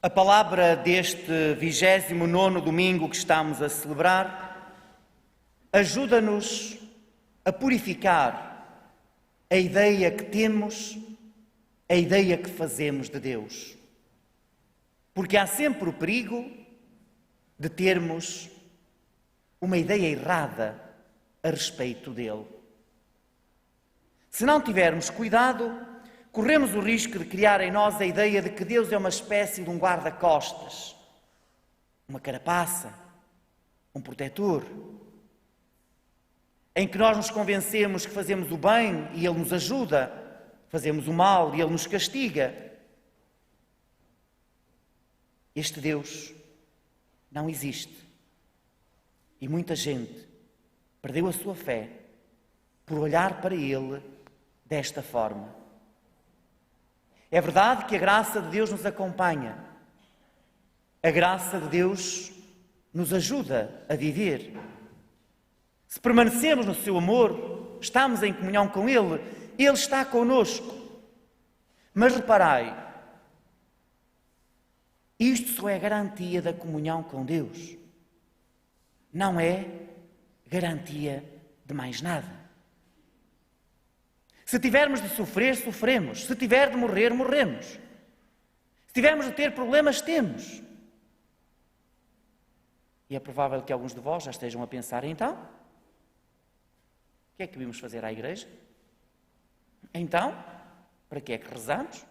A palavra deste 29º domingo que estamos a celebrar ajuda-nos a purificar a ideia que temos, a ideia que fazemos de Deus. Porque há sempre o perigo de termos uma ideia errada a respeito dele. Se não tivermos cuidado, corremos o risco de criar em nós a ideia de que Deus é uma espécie de um guarda-costas, uma carapaça, um protetor, em que nós nos convencemos que fazemos o bem e Ele nos ajuda, fazemos o mal e Ele nos castiga. Este Deus não existe. E muita gente perdeu a sua fé por olhar para Ele desta forma. É verdade que a graça de Deus nos acompanha. A graça de Deus nos ajuda a viver. Se permanecemos no seu amor, estamos em comunhão com Ele, Ele está connosco. Mas reparai, isto só é garantia da comunhão com Deus. Não é garantia de mais nada. Se tivermos de sofrer, sofremos. Se tiver de morrer, morremos. Se tivermos de ter problemas, temos. E é provável que alguns de vós já estejam a pensar, então, o que é que vimos fazer à igreja? Então, para que é que rezamos?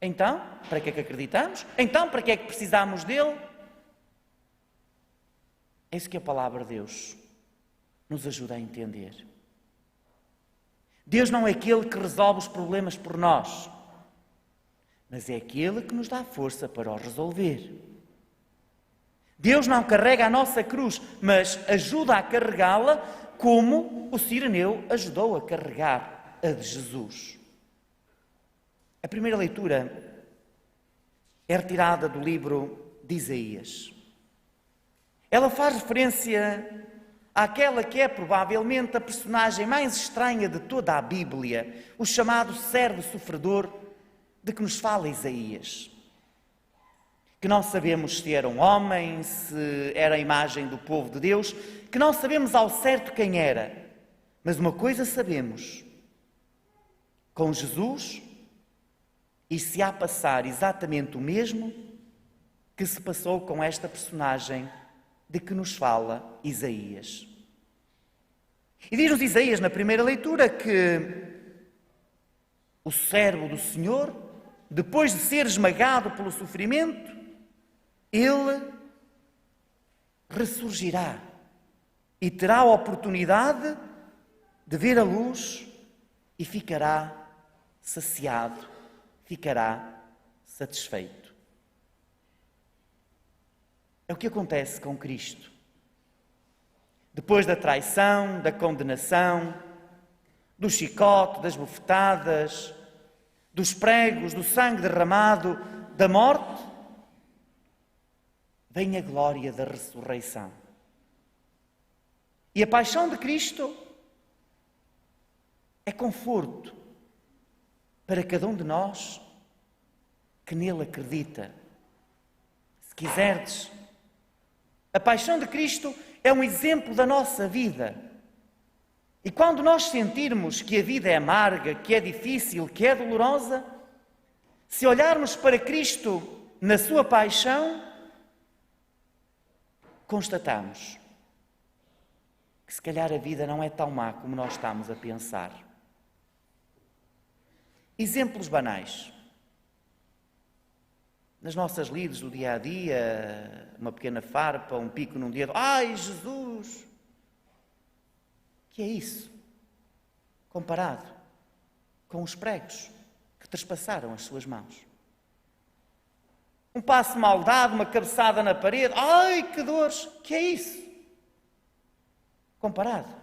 Então, para que é que acreditamos? Então, para que é que precisamos dele? É isso que a palavra de Deus nos ajuda a entender. Deus não é aquele que resolve os problemas por nós, mas é aquele que nos dá força para os resolver. Deus não carrega a nossa cruz, mas ajuda a carregá-la como o Cireneu ajudou a carregar a de Jesus. A primeira leitura é retirada do livro de Isaías. Ela faz referência àquela que é provavelmente a personagem mais estranha de toda a Bíblia, o chamado servo sofredor de que nos fala Isaías. Que não sabemos se era um homem, se era a imagem do povo de Deus, que não sabemos ao certo quem era. Mas uma coisa sabemos, com Jesus, e se há a passar exatamente o mesmo que se passou com esta personagem de que nos fala Isaías. E diz-nos Isaías na primeira leitura que o servo do Senhor, depois de ser esmagado pelo sofrimento, ele ressurgirá e terá a oportunidade de ver a luz e ficará saciado, ficará satisfeito. É o que acontece com Cristo. Depois da traição, da condenação, do chicote, das bofetadas, dos pregos, do sangue derramado, da morte, vem a glória da ressurreição. E a paixão de Cristo é conforto para cada um de nós que nele acredita. Se quiserdes, a paixão de Cristo é um exemplo da nossa vida. E quando nós sentirmos que a vida é amarga, que é difícil, que é dolorosa, se olharmos para Cristo na sua paixão, constatamos que se calhar a vida não é tão má como nós estamos a pensar. Exemplos banais. Nas nossas lides do dia a dia, uma pequena farpa, um pico num dedo. Ai, Jesus! Que é isso? Comparado com os pregos que trespassaram as suas mãos. Um passo mal dado, uma cabeçada na parede. Ai, que dores! Que é isso? Comparado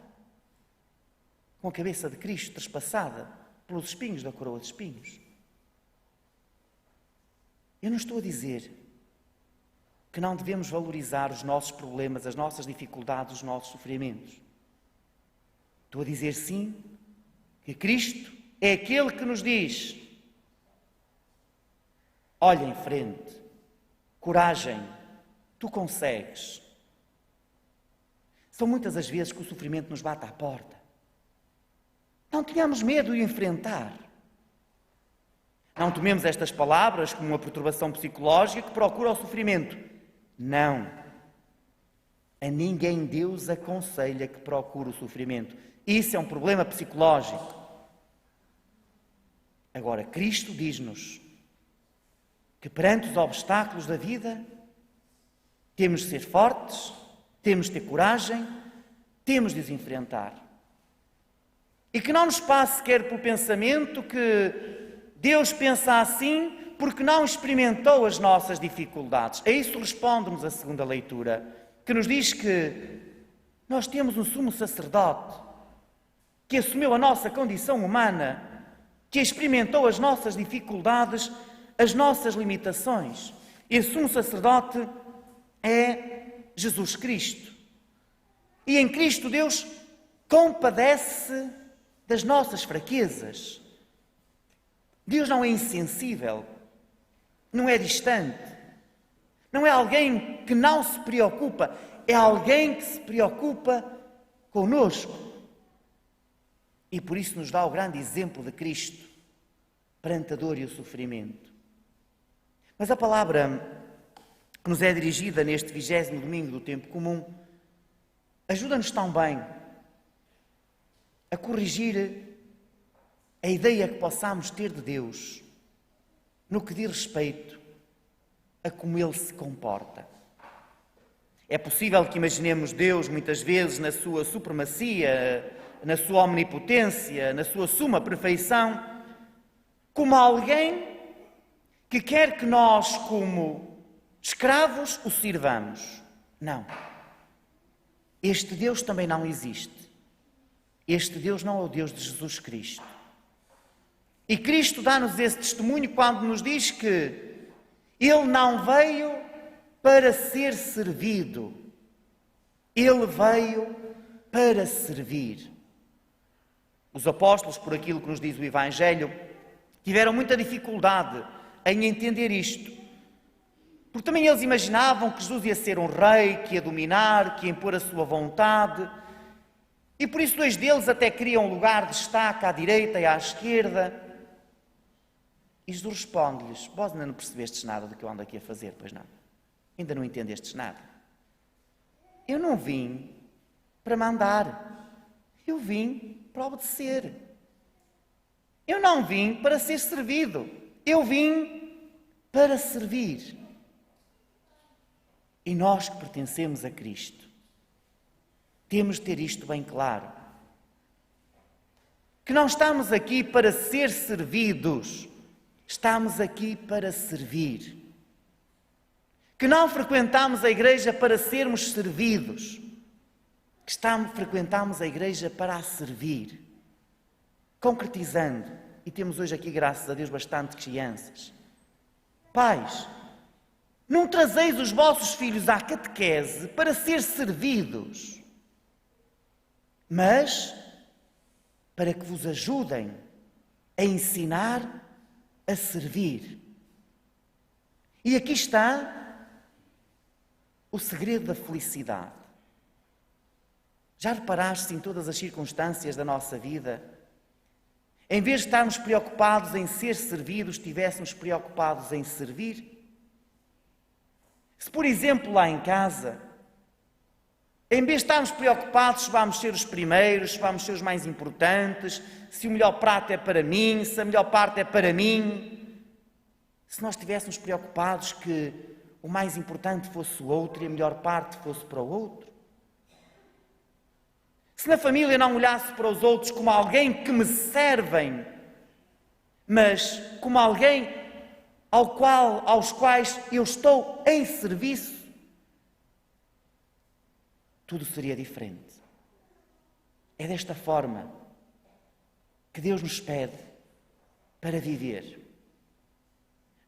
com a cabeça de Cristo trespassada pelos espinhos da coroa de espinhos. Eu não estou a dizer que não devemos valorizar os nossos problemas, as nossas dificuldades, os nossos sofrimentos. Estou a dizer, sim, que Cristo é aquele que nos diz: olha em frente, coragem, tu consegues. São muitas as vezes que o sofrimento nos bate à porta. Não tenhamos medo de o enfrentar. Não tomemos estas palavras como uma perturbação psicológica que procura o sofrimento. Não. A ninguém Deus aconselha que procure o sofrimento. Isso é um problema psicológico. Agora, Cristo diz-nos que perante os obstáculos da vida temos de ser fortes, temos de ter coragem, temos de os enfrentar. E que não nos passe sequer pelo pensamento que Deus pensa assim porque não experimentou as nossas dificuldades. A isso responde-nos a segunda leitura, que nos diz que nós temos um sumo sacerdote que assumiu a nossa condição humana, que experimentou as nossas dificuldades, as nossas limitações. Esse sumo sacerdote é Jesus Cristo. E em Cristo Deus compadece das nossas fraquezas. Deus não é insensível, não é distante, não é alguém que não se preocupa, é alguém que se preocupa conosco. E por isso nos dá o grande exemplo de Cristo perante a dor e o sofrimento. Mas a palavra que nos é dirigida neste 20º domingo do tempo comum ajuda-nos tão bem a corrigir a ideia que possamos ter de Deus no que diz respeito a como Ele se comporta. É possível que imaginemos Deus muitas vezes na sua supremacia, na sua omnipotência, na sua suma perfeição, como alguém que quer que nós, como escravos, o sirvamos. Não. Este Deus também não existe. Este Deus não é o Deus de Jesus Cristo. E Cristo dá-nos esse testemunho quando nos diz que Ele não veio para ser servido. Ele veio para servir. Os apóstolos, por aquilo que nos diz o Evangelho, tiveram muita dificuldade em entender isto. Porque também eles imaginavam que Jesus ia ser um rei, que ia dominar, que ia impor a sua vontade. E por isso 2 deles até queriam um lugar de destaque à direita e à esquerda. E Jesus responde-lhes: vós ainda não percebestes nada do que eu ando aqui a fazer, pois não? Ainda não entendestes nada? Eu não vim para mandar. Eu vim para obedecer. Eu não vim para ser servido. Eu vim para servir. E nós que pertencemos a Cristo, temos de ter isto bem claro. Que não estamos aqui para ser servidos, estamos aqui para servir. Que não frequentamos a igreja para sermos servidos, que frequentamos a igreja para a servir. Concretizando, e temos hoje aqui, graças a Deus, bastante crianças. Pais, não trazeis os vossos filhos à catequese para ser servidos, mas para que vos ajudem a ensinar a servir. E aqui está o segredo da felicidade. Já reparaste em todas as circunstâncias da nossa vida? Em vez de estarmos preocupados em ser servidos, estivéssemos preocupados em servir? Se, por exemplo, lá em casa, em vez de estarmos preocupados se vamos ser os primeiros, se vamos ser os mais importantes, se o melhor prato é para mim, se a melhor parte é para mim, se nós estivéssemos preocupados que o mais importante fosse o outro e a melhor parte fosse para o outro, se na família não olhasse para os outros como alguém que me servem, mas como alguém aos quais eu estou em serviço, tudo seria diferente. É desta forma que Deus nos pede para viver.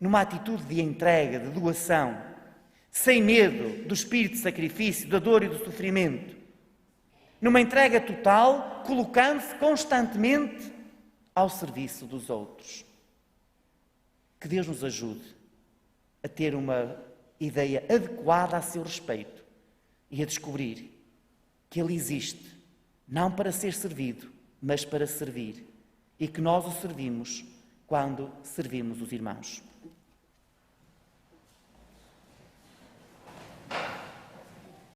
Numa atitude de entrega, de doação, sem medo do espírito de sacrifício, da dor e do sofrimento. Numa entrega total, colocando-se constantemente ao serviço dos outros. Que Deus nos ajude a ter uma ideia adequada a seu respeito e a descobrir que Ele existe, não para ser servido, mas para servir, e que nós o servimos quando servimos os irmãos.